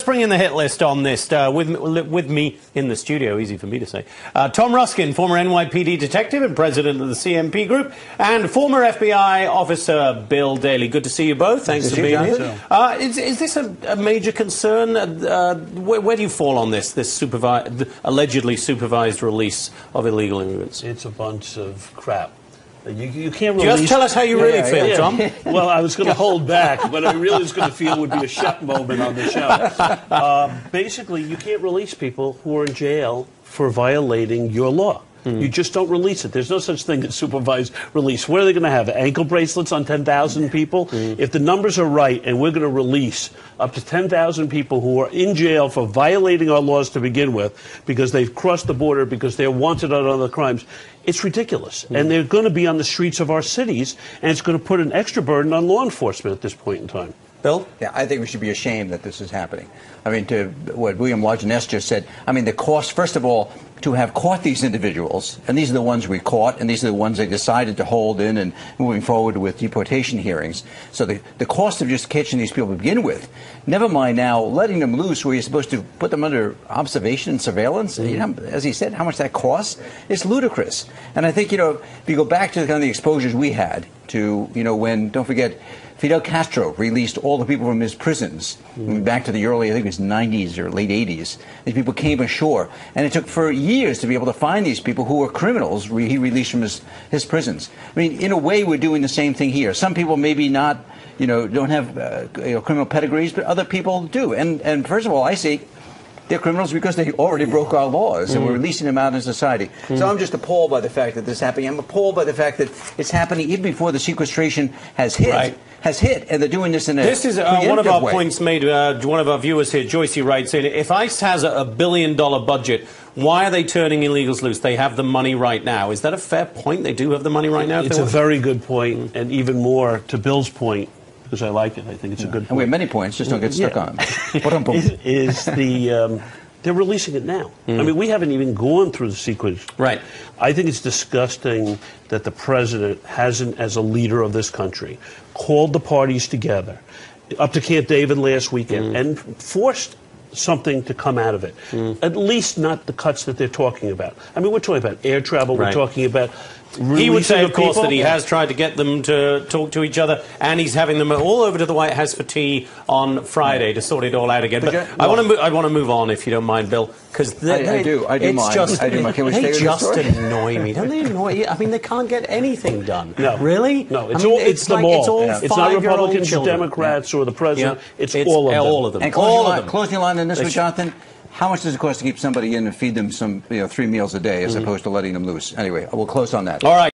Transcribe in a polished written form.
Let's bring in the hit list on this. With me in the studio, easy for me to say, Tom Ruskin, former NYPD detective and president of the CMP Group, and former FBI officer Bill Daly. Good to see you both. Thanks for being here. Is this a major concern? Where do you fall on this allegedly supervised release of illegal immigrants? It's a bunch of crap. You can't release... Just tell us how you really feel, Tom. Well, I was going to hold back, but I really was going to feel would be a Shep moment on the show. Basically, you can't release people who are in jail for violating your law. You just don't release it. There's no such thing as supervised release. What are they going to have? Ankle bracelets on 10,000 people? If the numbers are right and we're going to release up to 10,000 people who are in jail for violating our laws to begin with because they've crossed the border, because they're wanted on other crimes, it's ridiculous. And they're going to be on the streets of our cities, and it's going to put an extra burden on law enforcement at this point in time. Bill? Yeah, I think we should be ashamed that this is happening. I mean, to what William Largeness just said, I mean, the cost, first of all, to have caught these individuals, and these are the ones we caught, and these are the ones they decided to hold in and moving forward with deportation hearings. So the cost of just catching these people to begin with, never mind now letting them loose where you're supposed to put them under observation and surveillance, you know, as he said, how much that costs, it's ludicrous. And I think, you know, if you go back to kind of the exposures we had to, you know, when, don't forget, Fidel Castro released all the people from his prisons back to the early, I think it was 90s or late 80s. These people came ashore, and it took for years to be able to find these people who were criminals he released from his prisons. I mean, in a way, we're doing the same thing here. Some people maybe not, you know, don't have criminal pedigrees, but other people do. And first of all, I say they're criminals because they already broke our laws, and we're releasing them out in society. So I'm just appalled by the fact that this is happening. I'm appalled by the fact that it's happening even before the sequestration has hit. Right. And they're doing this in a This is one of our way. points made. One of our viewers here, Joycey, writes in, if ICE has a $1 billion budget, why are they turning illegals loose? They have the money right now. Is that a fair point? They do have the money right now? It's a very good point, and even more to Bill's point, because I like it. I think it's a good point. And we have many points, just don't get stuck on them. They're releasing it now. I mean, we haven't even gone through the sequence. Right. I think it's disgusting that the president hasn't, as a leader of this country, called the parties together up to Camp David last weekend and forced something to come out of it. At least not the cuts that they're talking about. I mean, we're talking about air travel. We're talking about he would say, of course, that he has tried to get them to talk to each other, and he's having them all over to the White House for tea on Friday to sort it all out again. But I want to move on, if you don't mind, Bill, because I do mind. Can we they just annoy me. Don't they annoy you? I mean, they can't get anything done. No. Really? No, it's them like, all. It's not Republicans, children. Democrats, or the president. It's all of them. And closing line on this one, Jonathan. How much does it cost to keep somebody in and feed them some, 3 meals a day as opposed to letting them loose? Anyway, we'll close on that. All right.